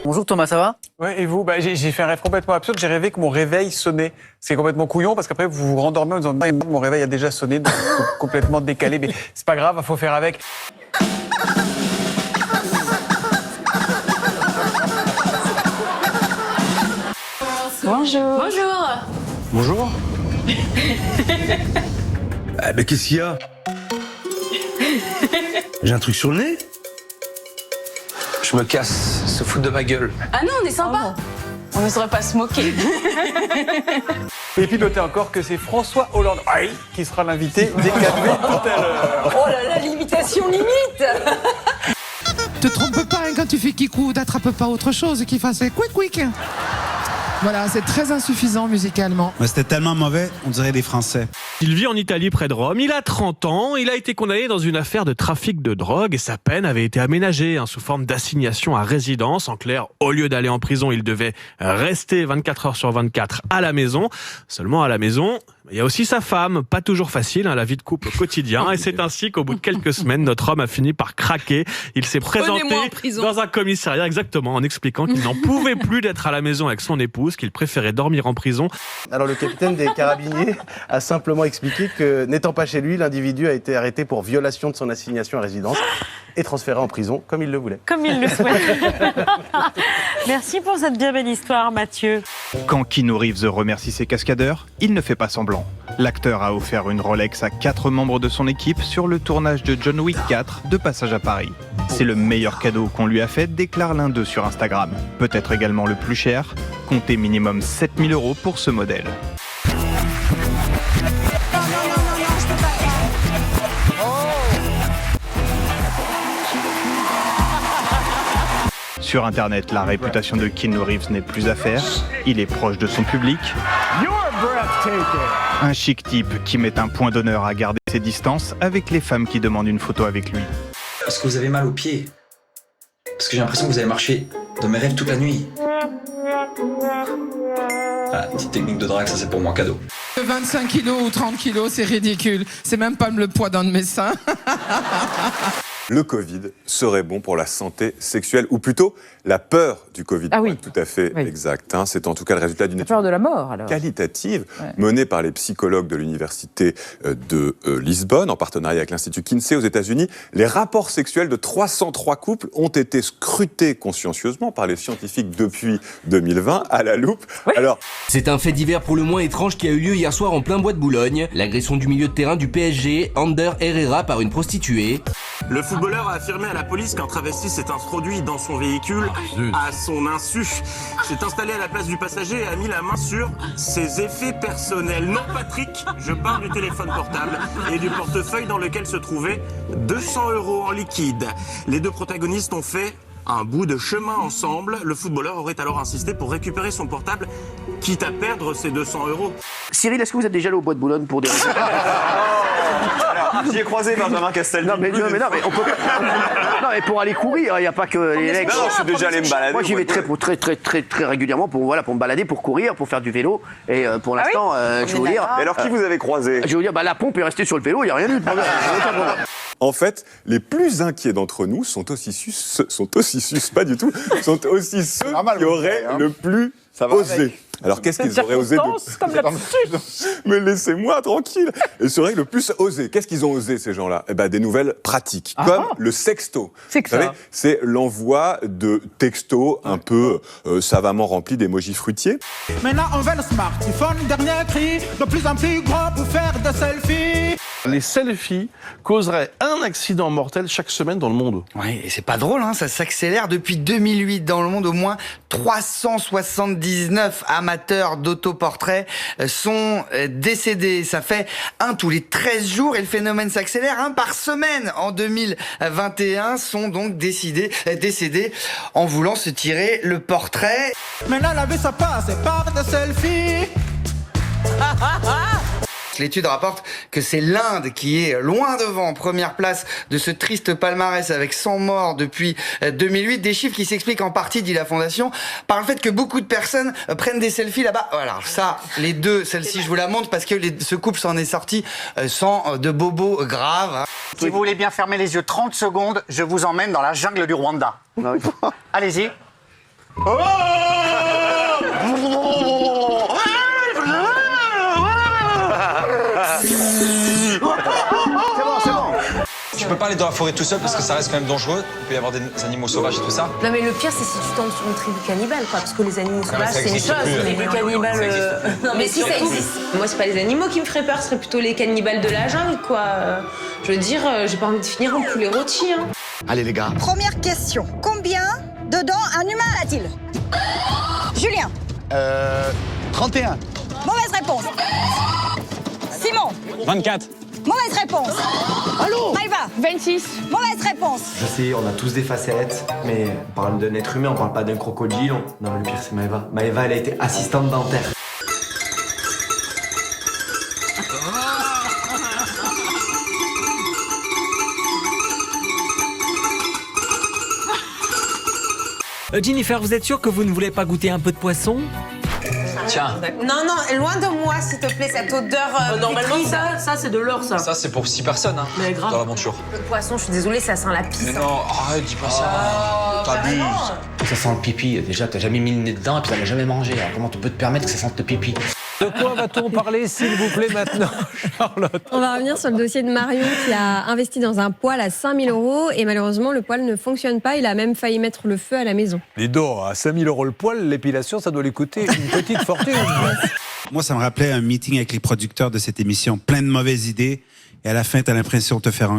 Bonjour Thomas, ça va? Ouais, et vous? J'ai fait un rêve complètement absurde. J'ai rêvé que mon réveil sonnait. C'est complètement couillon parce qu'après vous vous rendormez en disant mon réveil a déjà sonné, donc complètement décalé. Mais c'est pas grave, il faut faire avec. Bonjour. Bonjour. Bonjour. Ah, mais qu'est-ce qu'il y a? J'ai un truc sur le nez? Je me casse, se foutent de ma gueule. Ah non, on est sympa. On ne saurait pas se moquer. Et puis notez encore que c'est François Hollande qui sera l'invité des cafés tout à l'heure. Oh là là, l'imitation limite. Te trompe pas hein, quand tu fais kikou, t'attrapes pas autre chose qui fasse quick. Voilà, c'est très insuffisant musicalement. Ouais, c'était tellement mauvais, on dirait des Français. Il vit en Italie près de Rome, il a 30 ans, il a été condamné dans une affaire de trafic de drogue et sa peine avait été aménagée sous forme d'assignation à résidence. En clair, au lieu d'aller en prison, il devait rester 24 heures sur 24 à la maison. Seulement à la maison, il y a aussi sa femme, pas toujours facile, la vie de couple au quotidien. Et c'est ainsi qu'au bout de quelques semaines, notre homme a fini par craquer. Il s'est présenté dans un commissariat, exactement, en expliquant qu'il n'en pouvait plus d'être à la maison avec son épouse, qu'il préférait dormir en prison. Alors le capitaine des carabiniers a simplement expliqué que, n'étant pas chez lui, l'individu a été arrêté pour violation de son assignation à résidence et transféré en prison comme il le voulait. Comme il le souhaite. Merci pour cette bien belle histoire, Mathieu. Quand Keanu Reeves remercie ses cascadeurs, il ne fait pas semblant. L'acteur a offert une Rolex à 4 membres de son équipe sur le tournage de John Wick 4 de passage à Paris. C'est le meilleur cadeau qu'on lui a fait, déclare l'un d'eux sur Instagram. Peut-être également le plus cher, comptez minimum 7 000 € pour ce modèle. Sur Internet, la réputation de Keanu Reeves n'est plus à faire. Il est proche de son public. Un chic type qui met un point d'honneur à garder ses distances avec les femmes qui demandent une photo avec lui. Est-ce que vous avez mal aux pieds? Parce que j'ai l'impression que vous avez marché dans mes rêves toute la nuit. Ah, petite technique de drague, ça c'est pour moi, cadeau. 25 kilos ou 30 kilos, c'est ridicule. C'est même pas le poids d'un de mes seins. Le Covid serait bon pour la santé sexuelle, ou plutôt la peur du Covid. Ah oui. Tout à fait exact. C'est en tout cas le résultat d'une La étude peur de la mort, alors. qualitative menée par les psychologues de l'université de Lisbonne, en partenariat avec l'Institut Kinsey aux États-Unis. Les rapports sexuels de 303 couples ont été scrutés consciencieusement par les scientifiques depuis 2020 à la loupe. Oui. Alors, c'est un fait divers pour le moins étrange qui a eu lieu hier soir en plein bois de Boulogne. L'agression du milieu de terrain du PSG, Ander Herrera, par une prostituée. Le footballeur a affirmé à la police qu'un travesti s'est introduit dans son véhicule à son insu. S'est installé à la place du passager et a mis la main sur ses effets personnels. Non, Patrick, je parle du téléphone portable et du portefeuille dans lequel se trouvaient 200 € en liquide. Les deux protagonistes ont fait un bout de chemin ensemble. Le footballeur aurait alors insisté pour récupérer son portable, quitte à perdre ses 200 €. Cyril, est-ce que vous êtes déjà allé au bois de Boulogne pour des raisons? J'y ai croisé Benjamin Castaldi. Non mais on peut pas. Non mais pour aller courir, il n'y a pas que les legs. Non, je suis déjà allé me balader. Moi j'y vais très régulièrement pour me balader, pour courir, pour faire du vélo. Et pour l'instant, je vais vous dire. Et alors qui vous avez croisé? Je vais vous dire, la pompe est restée sur le vélo, il n'y a rien eu de problème. en fait, les plus inquiets d'entre nous sont aussi pas du tout, sont aussi ceux qui auraient le plus osé. Alors qu'est-ce qu'ils auraient osé comme l'absurde. Mais laissez-moi tranquille. Et c'est vrai que le plus osé, qu'est-ce qu'ils ont osé ces gens-là? Des nouvelles pratiques, comme le sexto. C'est que vous savez, c'est l'envoi de textos un peu savamment remplis d'émojis fruitiers. Maintenant, on veut le smartphone, dernier cri, de plus en plus gros pour faire des selfies. Les selfies causeraient un accident mortel chaque semaine dans le monde. Oui, et c'est pas drôle, ça s'accélère. Depuis 2008, dans le monde, au moins 379 amateurs d'autoportraits sont décédés. Ça fait un tous les 13 jours et le phénomène s'accélère, un par semaine. En 2021, sont donc décédés en voulant se tirer le portrait. Maintenant, la vie, ça passe par des selfies. L'étude rapporte que c'est l'Inde qui est loin devant, première place de ce triste palmarès avec 100 morts depuis 2008. Des chiffres qui s'expliquent en partie, dit la Fondation, par le fait que beaucoup de personnes prennent des selfies là-bas. Voilà, ça, celle-ci, je vous la montre parce que ce couple s'en est sorti sans de bobos graves. Si vous voulez bien fermer les yeux 30 secondes, je vous emmène dans la jungle du Rwanda. Allez-y. Tu peux pas aller dans la forêt tout seul parce que ça reste quand même dangereux. Il peut y avoir des animaux sauvages et tout ça. Non mais le pire c'est si tu tombes sur une tribu cannibale quoi, parce que les animaux sauvages ça c'est une existe chose, plus, mais les cannibales... Non mais si ça existe. Moi c'est pas les animaux qui me feraient peur, ce serait plutôt les cannibales de la jungle quoi. Je veux dire, j'ai pas envie de finir en poulet rôti. Hein. Allez les gars. Première question. Combien de dents un humain a-t-il? Julien. 31. Mauvaise réponse. Simon. 24. Mauvaise réponse. Allô? Maëva. 26. Mauvaise réponse. Je sais, on a tous des facettes, mais on parle d'un être humain, on parle pas d'un crocodile. Non mais le pire c'est Maëva. Maëva elle a été assistante dentaire. Jennifer, vous êtes sûre que vous ne voulez pas goûter un peu de poisson? Tiens. Non, loin de moi s'il te plaît, cette odeur Normalement, ça c'est de l'or, ça. Ça, c'est pour 6 personnes hein, Mais grave. dans l'aventure. Le poisson, je suis désolée, ça sent la pisse. Mais non, arrête, dis pas ça. T'abuses. Ça sent le pipi. Déjà, t'as jamais mis le nez dedans et puis t'en as jamais mangé. Alors comment tu peux te permettre que ça sente le pipi? De quoi va-t-on parler, s'il vous plaît, maintenant, Charlotte? On va revenir sur le dossier de Marion qui a investi dans un poêle à 5 000 € et malheureusement, le poêle ne fonctionne pas. Il a même failli mettre le feu à la maison. Les dos, à 5 000 € le poil, l'épilation, ça doit lui coûter une petite fortune. Moi, ça me rappelait un meeting avec les producteurs de cette émission, plein de mauvaises idées, et à la fin, t'as l'impression de te faire un